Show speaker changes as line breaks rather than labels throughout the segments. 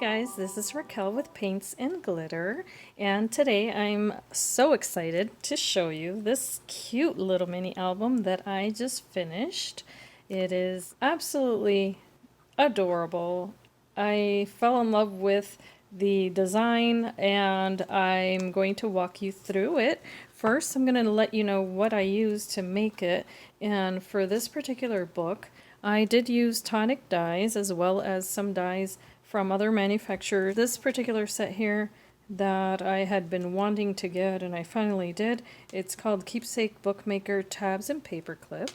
guys, this is Raquel with Paints and Glitter, and today I'm so excited to show you this cute little mini album that I just finished. It is absolutely adorable. I fell in love with the design and I'm going to walk you through it. First, I'm going to let you know what I used to make it, and for this particular book, I did use tonic dyes as well as some dyes from other manufacturers. This particular set here that I had been wanting to get and I finally did, it's called Keepsake Bookmaker Tabs and Paperclip.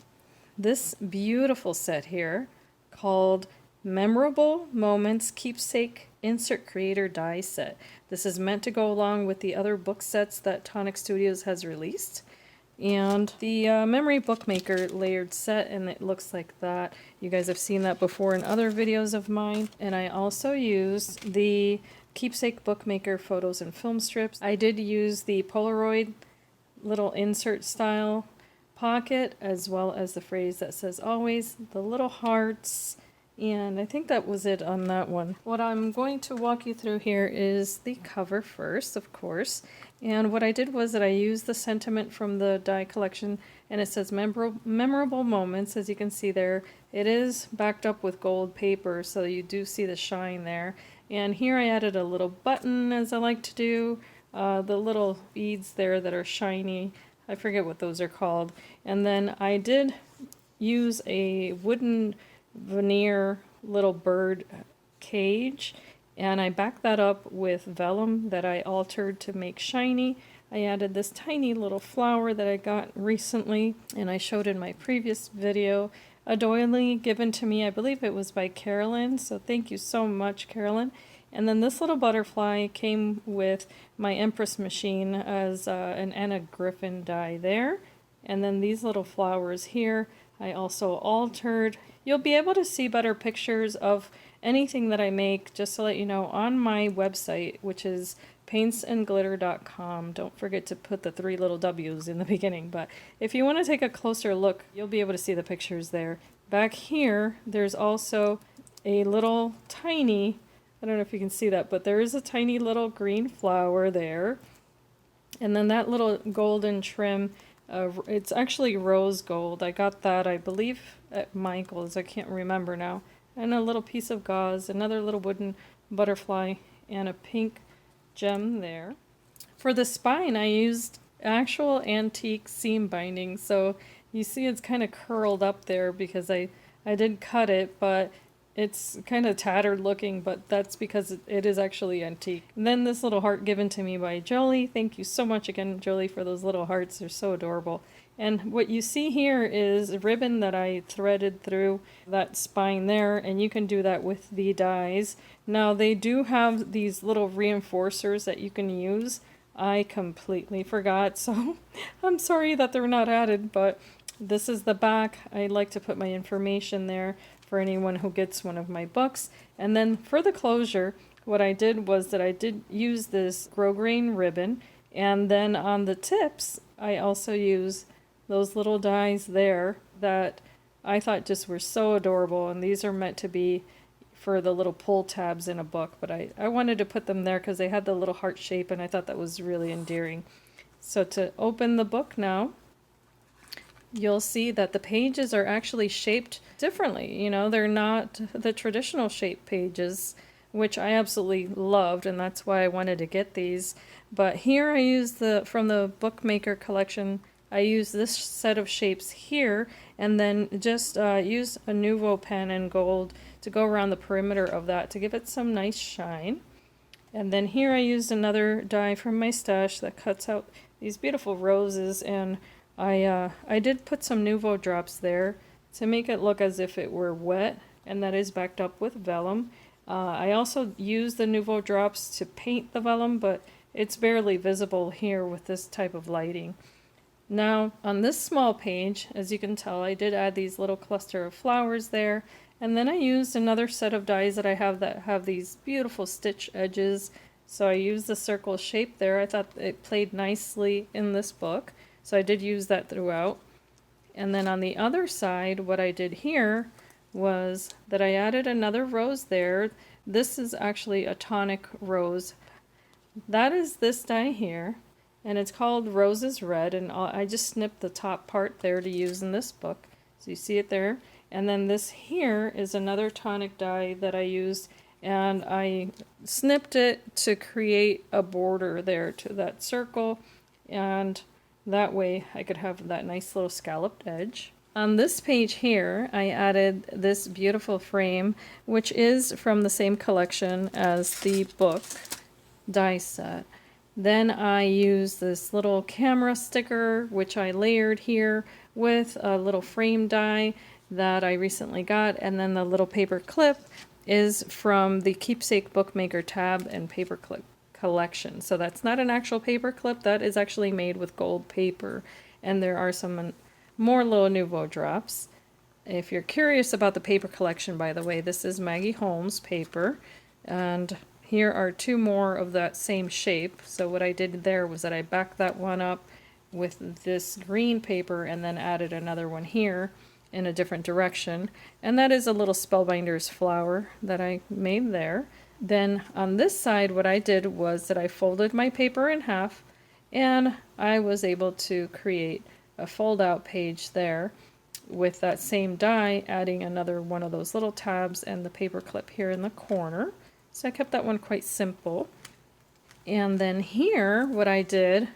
This beautiful set here called Memorable Moments Keepsake Insert Creator Die Set. This is meant to go along with the other book sets that Tonic Studios has released. And the Memory Bookmaker layered set, and it looks like that. You guys have seen that before in other videos of mine. And I also used the Keepsake Bookmaker photos and film strips. I did use the Polaroid little insert style pocket, as well as the phrase that says always, the little hearts, and I think that was it on that one. What I'm going to walk you through here is the cover first, of course. And what I did was that I used the sentiment from the die collection, and it says memorable moments. As you can see there, it is backed up with gold paper, so you do see the shine there. And here I added a little button, as I like to do, the little beads there that are shiny. I forget what those are called. And then I did use a wooden veneer little bird cage, and I backed that up with vellum that I altered to make shiny. I added this tiny little flower that I got recently, and I showed in my previous video, a doily given to me. I believe it was by Carolyn, so thank you so much, Carolyn. And then this little butterfly came with my Empress machine as an Anna Griffin die there. And then these little flowers here I also altered. You'll be able to see better pictures of anything that I make, just to let you know, on my website, which is paintsandglitter.com. Don't forget to put the 3 little W's in the beginning, but if you want to take a closer look, you'll be able to see the pictures there. Back here, there's also a little tiny, I don't know if you can see that, but there is a tiny little green flower there. And then that little golden trim, it's actually rose gold. I got that, I believe, at Michael's. I can't remember now. And a little piece of gauze, another little wooden butterfly, and a pink gem there. For the spine, I used actual antique seam binding. So you see it's kind of curled up there because I did cut it, but it's kind of tattered looking, but that's because it is actually antique. And then this little heart given to me by Jolie. Thank you so much again, Jolie, for those little hearts. They're so adorable. And what you see here is a ribbon that I threaded through that spine there, and you can do that with the dies. Now they do have these little reinforcers that you can use. I completely forgot, so I'm sorry that they're not added, but this is the back. I like to put my information there for anyone who gets one of my books. And then for the closure, what I did was that I did use this grosgrain ribbon, and then on the tips I also use those little dies there that I thought just were so adorable, and these are meant to be for the little pull tabs in a book, but I wanted to put them there because they had the little heart shape and I thought that was really endearing. So to open the book now, you'll see that the pages are actually shaped differently. You know, they're not the traditional shape pages, which I absolutely loved, and that's why I wanted to get these. But here I used from the Bookmaker collection, I used this set of shapes here, and then just used a Nouveau pen in gold to go around the perimeter of that to give it some nice shine. And then here I used another die from my stash that cuts out these beautiful roses, and I did put some Nouveau drops there to make it look as if it were wet, and that is backed up with vellum. I also used the Nouveau drops to paint the vellum, but it's barely visible here with this type of lighting. Now, on this small page, as you can tell, I did add these little cluster of flowers there, and then I used another set of dies that I have that have these beautiful stitch edges. So I used the circle shape there. I thought it played nicely in this book, so I did use that throughout. And then on the other side, what I did here was that I added another rose there. This is actually a tonic rose. That is this die here, and it's called Roses Red, and I just snipped the top part there to use in this book. So you see it there. And then this here is another tonic die that I used, and I snipped it to create a border there to that circle, and that way I could have that nice little scalloped edge. On this page here, I added this beautiful frame, which is from the same collection as the book die set. Then I used this little camera sticker, which I layered here with a little frame die that I recently got, and then the little paper clip is from the Keepsake Bookmaker tab and paper clip collection. So that's not an actual paper clip, that is actually made with gold paper, and there are some more little Nouveau drops. If you're curious about the paper collection, by the way, this is Maggie Holmes paper, and here are two more of that same shape. So what I did there was that I backed that one up with this green paper and then added another one here in a different direction. And that is a little Spellbinders flower that I made there. Then on this side, what I did was that I folded my paper in half, and I was able to create a fold out page there with that same die, adding another one of those little tabs and the paper clip here in the corner. So I kept that one quite simple. And then here, what I did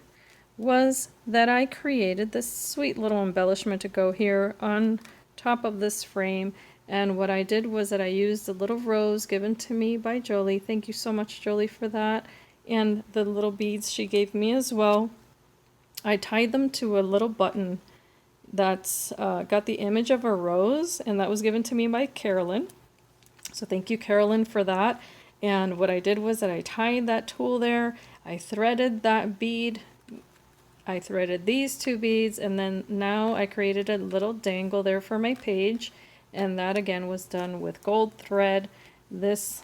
was that I created this sweet little embellishment to go here on top of this frame. And what I did was that I used a little rose given to me by Jolie. Thank you so much, Jolie, for that. And the little beads she gave me as well. I tied them to a little button that's got the image of a rose, and that was given to me by Carolyn. So thank you, Carolyn, for that. And what I did was that I tied that tool there, I threaded that bead, I threaded these two beads, and then now I created a little dangle there for my page, and that again was done with gold thread. This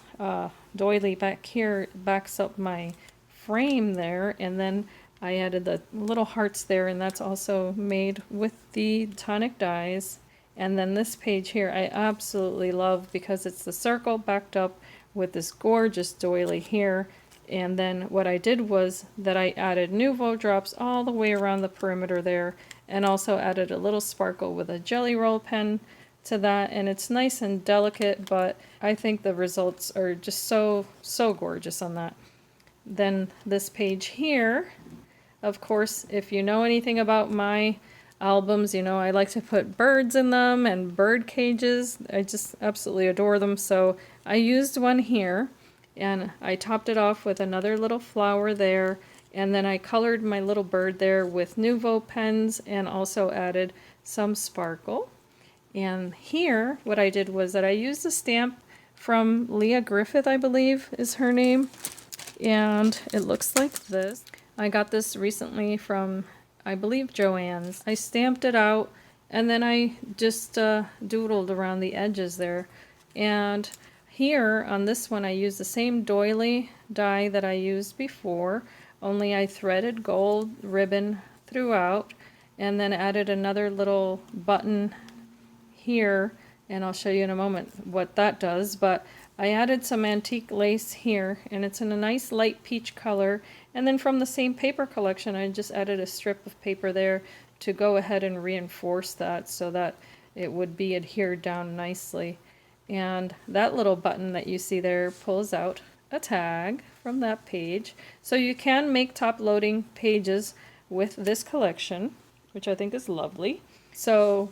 doily back here backs up my frame there, and then I added the little hearts there, and that's also made with the tonic dies. And then this page here I absolutely love because it's the circle backed up with this gorgeous doily here. And then what I did was that I added Nouveau drops all the way around the perimeter there, and also added a little sparkle with a jelly roll pen to that. And it's nice and delicate, but I think the results are just so gorgeous on that. Then this page here, of course, if you know anything about my albums, you know I like to put birds in them and bird cages. I just absolutely adore them. So I used one here, and I topped it off with another little flower there, and then I colored my little bird there with Nouveau pens and also added some sparkle. And here what I did was that I used a stamp from Leah Griffith, I believe is her name, and it looks like this. I got this recently from, I believe, Joann's. I stamped it out, and then I just doodled around the edges there. And here on this one I used the same doily die that I used before, only I threaded gold ribbon throughout, and then added another little button here, and I'll show you in a moment what that does. But I added some antique lace here, and it's in a nice light peach color. And then from the same paper collection, I just added a strip of paper there to go ahead and reinforce that so that it would be adhered down nicely. And that little button that you see there pulls out a tag from that page. So you can make top loading pages with this collection, which I think is lovely. So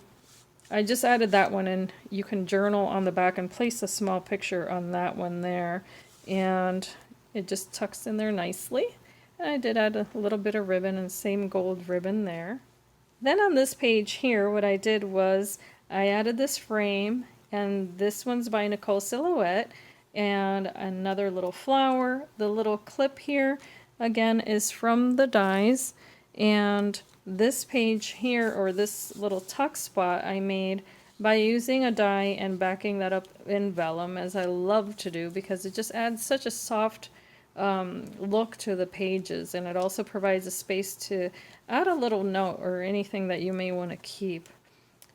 I just added that one, and you can journal on the back and place a small picture on that one there, and it just tucks in there nicely. And I did add a little bit of ribbon, and same gold ribbon there. Then on this page here, what I did was I added this frame, and this one's by Nicole Silhouette, and another little flower. The little clip here again is from the dies, and this page here, or this little tuck spot, I made by using a die and backing that up in vellum, as I love to do, because it just adds such a soft look to the pages, and it also provides a space to add a little note or anything that you may want to keep.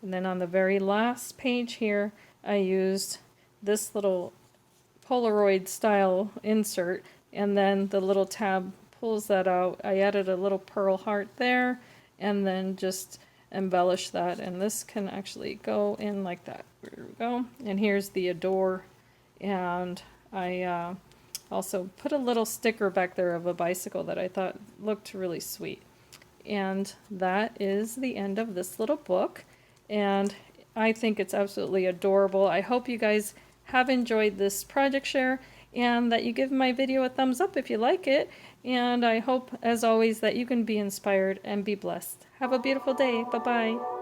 And then on the very last page here, I used this little Polaroid style insert, and then the little tab pulls that out. I added a little pearl heart there, and then just embellish that, and this can actually go in like that. There we go. And here's the adore, and I also put a little sticker back there of a bicycle that I thought looked really sweet. And that is the end of this little book, and I think it's absolutely adorable. I hope you guys have enjoyed this project share, and that you give my video a thumbs up if you like it. And I hope, as always, that you can be inspired and be blessed. Have a beautiful day. Bye-bye.